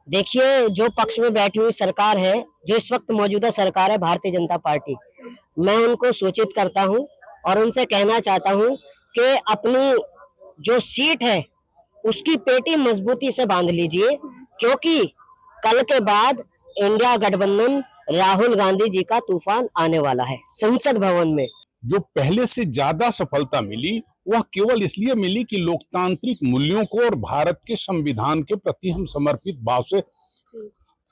देखिए, जो पक्ष में बैठी हुई सरकार है, जो इस वक्त मौजूदा सरकार है भारतीय जनता पार्टी, मैं उनको सूचित करता हूं और उनसे कहना चाहता हूं कि अपनी जो सीट है उसकी पेटी मजबूती से बांध लीजिए, क्योंकि कल के बाद इंडिया गठबंधन राहुल गांधी जी का तूफान आने वाला है संसद भवन में। जो पहले से ज्यादा सफलता मिली वह केवल इसलिए मिली कि लोकतांत्रिक मूल्यों को और भारत के संविधान के प्रति हम समर्पित भाव से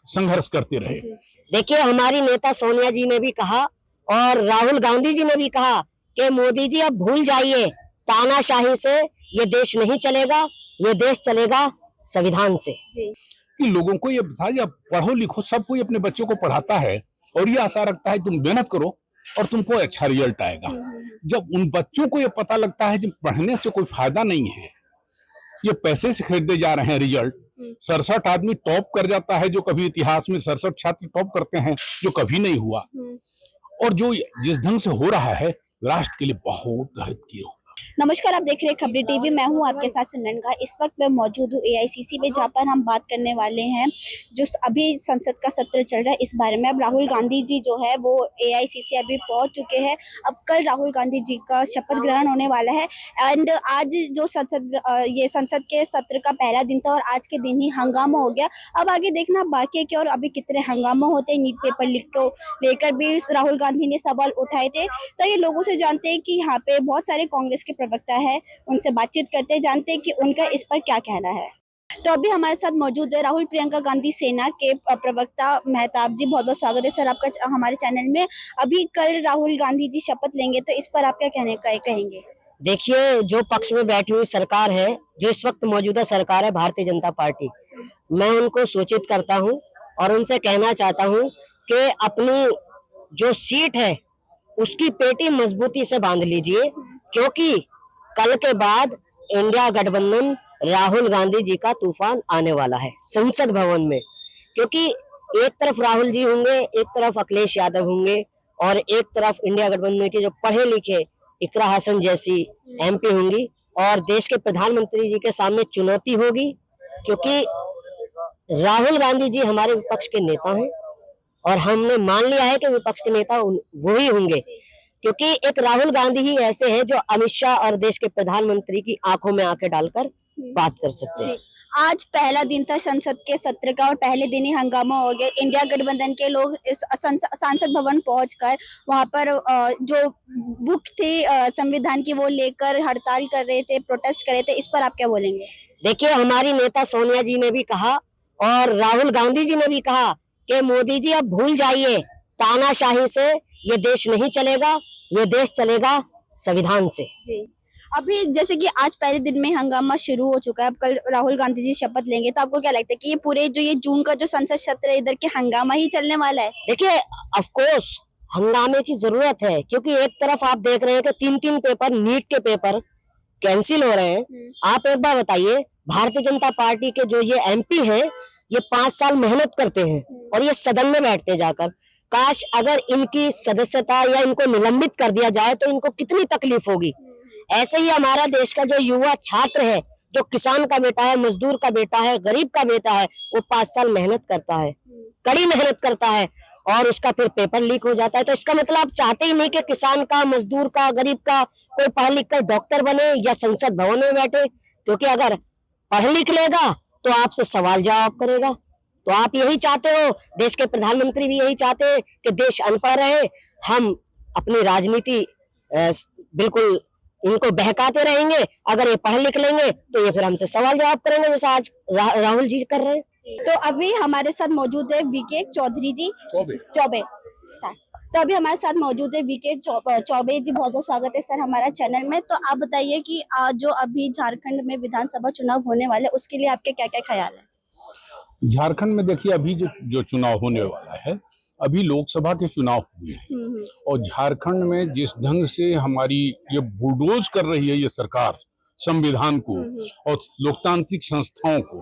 संघर्ष करते रहे। देखिए, हमारी नेता सोनिया जी ने भी कहा और राहुल गांधी जी ने भी कहा कि मोदी जी अब भूल जाइए, तानाशाही से ये देश नहीं चलेगा, ये देश चलेगा संविधान से। कि लोगों को ये बताया, पढ़ो लिखो, सब कोई अपने बच्चों को पढ़ाता है और ये आशा रखता है तुम मेहनत करो और तुमको अच्छा रिजल्ट आएगा। जब उन बच्चों को ये पता लगता है कि पढ़ने से कोई फायदा नहीं है, ये पैसे से खरीदे जा रहे हैं रिजल्ट, 67 आदमी टॉप कर जाता है, जो कभी इतिहास में 67 छात्र टॉप करते हैं, जो कभी नहीं हुआ, और जो जिस ढंग से हो रहा है राष्ट्र के लिए बहुत हित होगा। नमस्कार, आप देख रहे हैं खबरी टीवी। मैं हूं आपके साथ सिमरन। इस वक्त मैं मौजूद हूं एआईसीसी में, जहां पर हम बात करने वाले हैं जो अभी संसद का सत्र चल रहा है इस बारे में। अब राहुल गांधी जी जो है वो एआईसीसी अभी पहुंच चुके हैं। अब कल राहुल गांधी जी का शपथ ग्रहण होने वाला है एंड आज जो संसद के सत्र का पहला दिन था और आज के दिन ही हंगामा हो गया। अब आगे देखना बाकी है कि और अभी कितने हंगामा होते हैं। नीट पेपर लीक को लेकर भी राहुल गांधी ने सवाल उठाए थे। तो ये लोगों से जानते हैं कि यहाँ पे बहुत सारे कांग्रेस के प्रवक्ता है, उनसे बातचीत करते हैं, जानते हैं कि उनका इस पर क्या कहना है। तो अभी हमारे साथ मौजूद है राहुल प्रियंका गांधी सेना के प्रवक्ता मेहताब जी। बहुत बहुत स्वागत है सर आपका हमारे चैनल में। अभी कल राहुल गांधी जी शपथ लेंगे, तो इस पर आप क्या कहेंगे? देखिए, जो पक्ष में बैठी हुई सरकार है, जो इस वक्त मौजूदा सरकार है भारतीय जनता पार्टी, मैं उनको सूचित करता हूं और उनसे कहना चाहता हूं कि अपनी जो सीट है उसकी पेटी मजबूती से बांध लीजिए, क्योंकि कल के बाद इंडिया गठबंधन राहुल गांधी जी का तूफान आने वाला है संसद भवन में। क्योंकि एक तरफ राहुल जी होंगे, एक तरफ अखिलेश यादव होंगे और एक तरफ इंडिया गठबंधन के जो पढ़े लिखे इकरा हसन जैसी एमपी होंगी, और देश के प्रधानमंत्री जी के सामने चुनौती होगी, क्योंकि राहुल गांधी जी हमारे विपक्ष के नेता हैं और हमने मान लिया है कि विपक्ष के नेता वो ही होंगे, क्योंकि एक राहुल गांधी ही ऐसे हैं जो अमित शाह और देश के प्रधानमंत्री की आंखों में आंखें डालकर बात कर सकते हैं। आज पहला दिन था संसद के सत्र का और पहले दिन ही हंगामा हो गया। इंडिया गठबंधन के लोग इस संसद भवन पहुंचकर वहां पर जो बुक थी संविधान की वो लेकर हड़ताल कर रहे थे, प्रोटेस्ट कर रहे थे। इस पर आप क्या बोलेंगे? देखिए, हमारी नेता सोनिया जी ने भी कहा और राहुल गांधी जी ने भी कहा कि मोदी जी अब भूल जाइए, तानाशाही से ये देश नहीं चलेगा, ये देश चलेगा संविधान से। जी। अभी जैसे कि आज पहले दिन में हंगामा शुरू हो चुका है, अब कल राहुल गांधी जी शपथ लेंगे, तो आपको क्या लगता है कि ये पूरे जो ये जून का जो संसद सत्र है इधर के हंगामा ही चलने वाला है? देखिए, ऑफ कोर्स हंगामे की जरूरत है, क्योंकि एक तरफ आप देख रहे हैं कि 3-3 पेपर, नीट के पेपर कैंसिल हो रहे हैं। आप एक बार बताइए, भारतीय जनता पार्टी के जो ये एमपी हैं, ये 5 साल मेहनत करते हैं और ये सदन में बैठते जाकर। काश अगर इनकी सदस्यता या इनको निलंबित कर दिया जाए तो इनको कितनी तकलीफ होगी। ऐसे ही हमारा देश का जो युवा छात्र है, जो किसान का बेटा है, मजदूर का बेटा है, गरीब का बेटा है, वो 5 साल मेहनत करता है, कड़ी मेहनत करता है और उसका फिर पेपर लीक हो जाता है। तो इसका मतलब आप चाहते ही नहीं कि किसान का, मजदूर का, गरीब का कोई पढ़ लिख कर डॉक्टर बने या संसद भवन में बैठे, क्योंकि अगर पढ़ लिख लेगा तो आपसे सवाल जवाब करेगा। तो आप यही चाहते हो, देश के प्रधानमंत्री भी यही चाहते हैं कि देश अनपढ़ रहे, हम अपनी राजनीति बिल्कुल इनको बहकाते रहेंगे। अगर ये पढ़ लिख लेंगे तो ये फिर हमसे सवाल जवाब करेंगे, जैसा आज राहुल जी कर रहे हैं। तो अभी हमारे साथ मौजूद है वीके चौधरी जी, चौबे। तो अभी हमारे साथ मौजूद है वीके चौबे जी। बहुत बहुत स्वागत है सर हमारा चैनल में। तो आप बताइए कि जो अभी झारखंड में विधानसभा चुनाव होने वाले, उसके लिए आपके क्या क्या ख्याल है? झारखंड में देखिए, अभी जो चुनाव होने वाला है, अभी लोकसभा के चुनाव हुए हैं और झारखंड में जिस ढंग से हमारी ये बुलडोज कर रही है ये सरकार संविधान को और लोकतांत्रिक संस्थाओं को,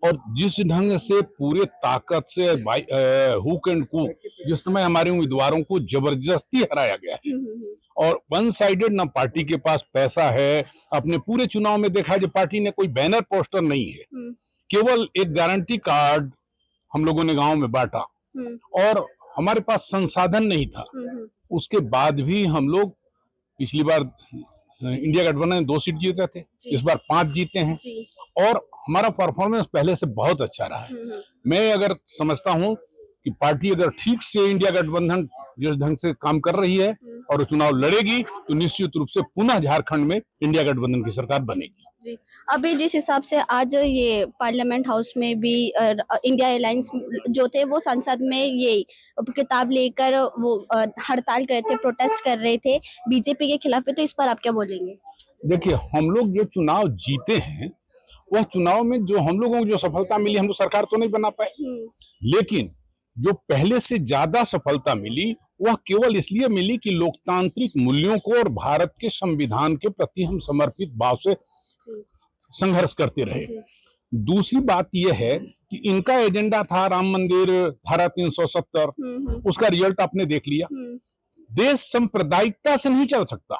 और जिस ढंग से पूरे ताकत से हुक एंड कुक जिस समय हमारे उम्मीदवारों को जबरदस्ती हराया गया है, और वन साइडेड ना पार्टी के पास पैसा है। अपने पूरे चुनाव में देखा जो पार्टी ने कोई बैनर पोस्टर नहीं है केवल एक गारंटी कार्ड हम लोगों ने गांव में बांटा और हमारे पास संसाधन नहीं था। उसके बाद भी हम लोग पिछली बार इंडिया गठबंधन में 2 सीट जीते थे, इस बार 5 जीते हैं और हमारा परफॉर्मेंस पहले से बहुत अच्छा रहा है। मैं अगर समझता हूं कि पार्टी अगर ठीक से इंडिया गठबंधन जिस ढंग से काम कर रही है और चुनाव लड़ेगी तो निश्चित रूप से पुनः झारखंड में इंडिया गठबंधन की सरकार बनेगी। जी, अभी जिस हिसाब से आज ये पार्लियामेंट हाउस में भी इंडिया अलायंस जो थे वो संसद में ये किताब लेकर वो हड़ताल कर रहे थे, प्रोटेस्ट कर रहे थे बीजेपी के खिलाफ, तो इस पर आप क्या बोलेंगे? देखिए, हम लोग जो चुनाव जीते हैं वह चुनाव में जो हम लोगों को जो सफलता मिली, हम लोग सरकार तो नहीं बना पाए, लेकिन जो पहले से ज्यादा सफलता मिली वह केवल इसलिए मिली कि लोकतांत्रिक मूल्यों को और भारत के संविधान के प्रति हम समर्पित भाव से संघर्ष करते रहे। दूसरी बात यह है कि इनका एजेंडा था राम मंदिर, धारा 370, उसका रिजल्ट आपने देख लिया। देश सांप्रदायिकता से नहीं चल सकता।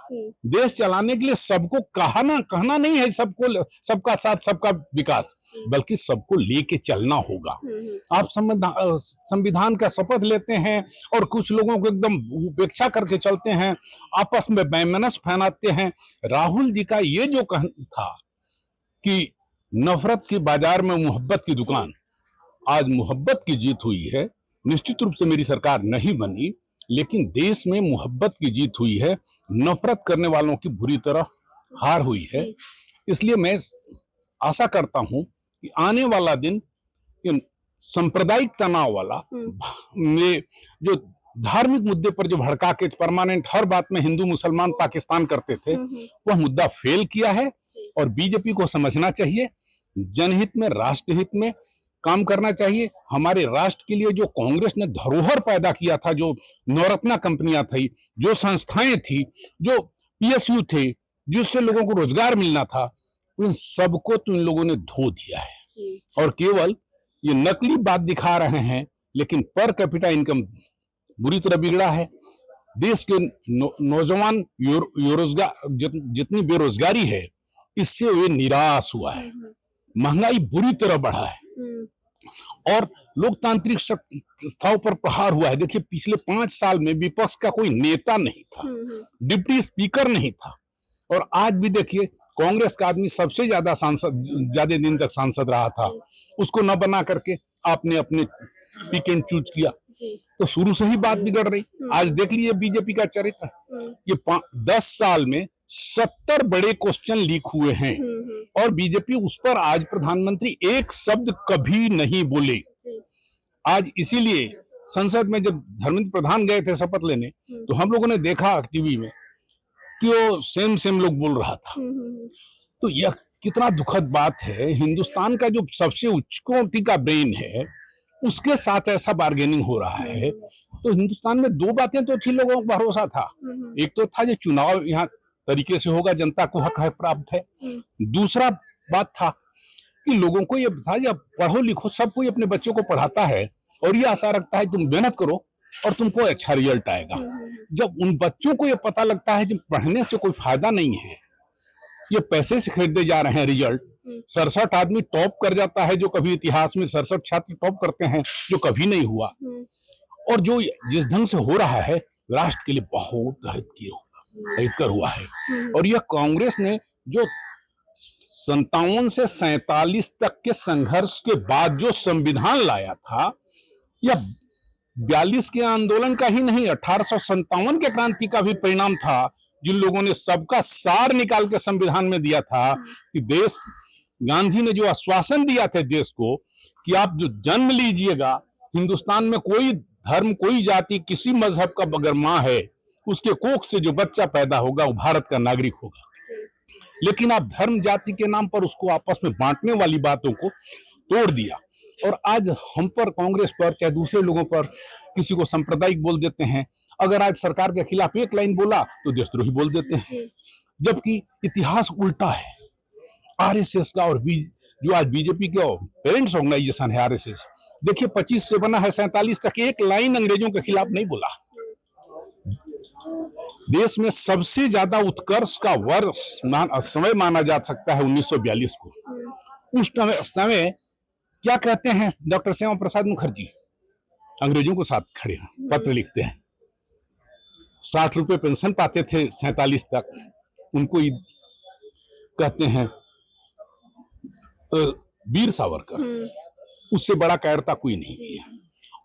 देश चलाने के लिए सबको कहना नहीं है, सबको सबका साथ सबका विकास, बल्कि सबको लेके चलना होगा। आप संविधान का शपथ लेते हैं और कुछ लोगों को एकदम उपेक्षा करके चलते हैं, आपस में वैमनस्य फैलाते हैं। राहुल जी का ये जो कहना था कि नफरत की बाजार में मोहब्बत की दुकान, आज मोहब्बत की जीत हुई है। निश्चित रूप से मेरी सरकार नहीं बनी, लेकिन देश में मोहब्बत की जीत हुई है, नफरत करने वालों की बुरी तरह हार हुई है। इसलिए मैं आशा करता हूं कि आने वाला दिन सांप्रदायिक तनाव वाला में जो धार्मिक मुद्दे पर जो भड़का के परमानेंट हर बात में हिंदू मुसलमान पाकिस्तान करते थे, वह मुद्दा फेल किया है और बीजेपी को समझना चाहिए जनहित में, राष्ट्रहित में काम करना चाहिए। हमारे राष्ट्र के लिए जो कांग्रेस ने धरोहर पैदा किया था, जो नवरत्ना कंपनियां थी, जो संस्थाएं थी, जो पीएसयू थे, जिससे लोगों को रोजगार मिलना था, उन सबको तो इन लोगों ने धो दिया है और केवल ये नकली बात दिखा रहे हैं, लेकिन पर कैपिटा इनकम बुरी तरह बिगड़ा है। देश के नौजवान जितनी बेरोजगारी है, इससे वे निराश हुआ है। महंगाई बुरी तरह बढ़ा है और लोकतांत्रिक संस्थाओं पर प्रहार हुआ है। देखिए, पिछले 5 साल में विपक्ष का कोई नेता नहीं था, डिप्टी स्पीकर नहीं था, और आज भी देखिए कांग्रेस का आदमी सबसे ज्यादा दिन तक सांसद रहा था, उसको न बना करके आपने अपने पिक एंड चूज किया, तो शुरू से ही बात बिगड़ रही। आज देख लीजिए बीजेपी का चरित्र, ये 10 साल में 70 बड़े क्वेश्चन लीक हुए हैं और बीजेपी उस पर आज प्रधानमंत्री एक शब्द कभी नहीं बोले। आज इसीलिए संसद में जब धर्मेंद्र प्रधान गए थे शपथ लेने, तो हम लोगों ने देखा टीवी में कि वो सेम लोग बोल रहा था। तो यह कितना दुखद बात है। हिंदुस्तान का जो सबसे उच्च कोटि का ब्रेन है, उसके साथ ऐसा बार्गेनिंग हो रहा है। तो हिंदुस्तान में 2 बातें तो थी, लोगों को भरोसा था। एक तो था जो चुनाव यहाँ तरीके से होगा, जनता को हक प्राप्त है। दूसरा बात था कि लोगों को ये था, जब पढ़ो लिखो, सब कोई अपने बच्चों को पढ़ाता है और ये आशा रखता है तुम मेहनत करो और तुमको अच्छा रिजल्ट आएगा। जब उन बच्चों को ये पता लगता है कि पढ़ने से कोई फायदा नहीं है, ये पैसे से खरीदे जा रहे हैं रिजल्ट, 67 आदमी टॉप कर जाता है, जो कभी इतिहास में 67 छात्र टॉप करते हैं, जो कभी नहीं हुआ, और जो जिस ढंग से हो रहा है राष्ट्र के लिए बहुत हितकर हुआ है। और यह कांग्रेस ने जो 57 से 47 तक के संघर्ष के बाद जो संविधान लाया था, यह 42 के आंदोलन का ही नहीं, 1857 के क्रांति का भी परिणाम था, जिन लोगों ने सबका सार निकाल के संविधान में दिया था कि देश, गांधी ने जो आश्वासन दिया था देश को कि आप जो जन्म लीजिएगा, हिंदुस्तान में कोई धर्म, कोई जाति, किसी मजहब का अगर माँ है, उसके कोख से जो बच्चा पैदा होगा वो भारत का नागरिक होगा। लेकिन आप धर्म जाति के नाम पर उसको आपस में बांटने वाली बातों को तोड़ दिया, और आज हम पर, कांग्रेस पर, चाहे दूसरे लोगों पर, किसी को सांप्रदायिक बोल देते हैं। अगर आज सरकार के खिलाफ एक लाइन बोला तो देशद्रोही बोल देते हैं, जबकि इतिहास उल्टा है। आरएसएस का और जो आज बीजेपी के पेरेंट्स ऑर्गेनाइजेशन है आरएसएस, देखिए 25 से बना है, 47 तक एक लाइन अंग्रेजों के खिलाफ नहीं बोला। देश में सबसे ज्यादा उत्कर्ष का वर्ष समय माना जा सकता है 1942 को। उस समय क्या कहते हैं डॉक्टर श्यामा प्रसाद मुखर्जी, अंग्रेजों को साथ खड़े हैं, पत्र लिखते हैं। 60 रुपए पेंशन पाते थे 47 तक, उनको कहते हैं वीर सावरकर। उससे बड़ा कायरता कोई नहीं किया।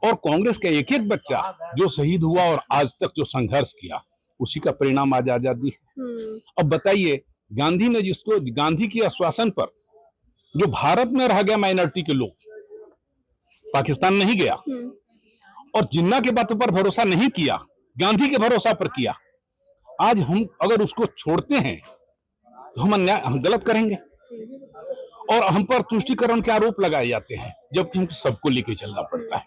और कांग्रेस का एक एक बच्चा जो शहीद हुआ और आज तक जो संघर्ष किया, उसी का परिणाम आज आजादी है। अब बताइए, गांधी के आश्वासन पर जो भारत में रह गया माइनॉरिटी के लोग, पाकिस्तान नहीं गया, और जिन्ना के बातों पर भरोसा नहीं किया, गांधी के भरोसा पर किया। आज हम अगर उसको छोड़ते हैं तो हम गलत करेंगे और हम पर तुष्टीकरण के आरोप लगाए जाते हैं, जबकि हमको सबको लेके चलना पड़ता है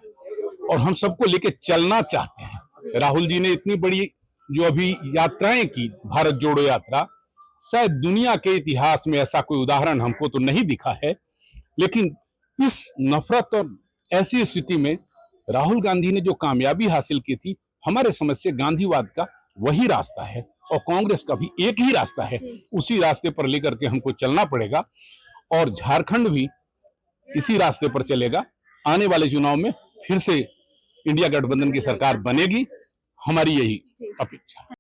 और हम सबको लेके चलना चाहते हैं। राहुल जी ने इतनी बड़ी जो अभी यात्राएं की, भारत जोड़ो यात्रा, शायद दुनिया के इतिहास में ऐसा कोई उदाहरण हमको तो नहीं दिखा है, लेकिन इस नफरत और ऐसी स्थिति में राहुल गांधी ने जो कामयाबी हासिल की थी, हमारे समझ से गांधीवाद का वही रास्ता है और कांग्रेस का भी एक ही रास्ता है। उसी रास्ते पर लेकर के हमको चलना पड़ेगा और झारखंड भी इसी रास्ते पर चलेगा। आने वाले चुनाव में फिर से इंडिया गठबंधन की सरकार बनेगी, हमारी यही अपेक्षा है।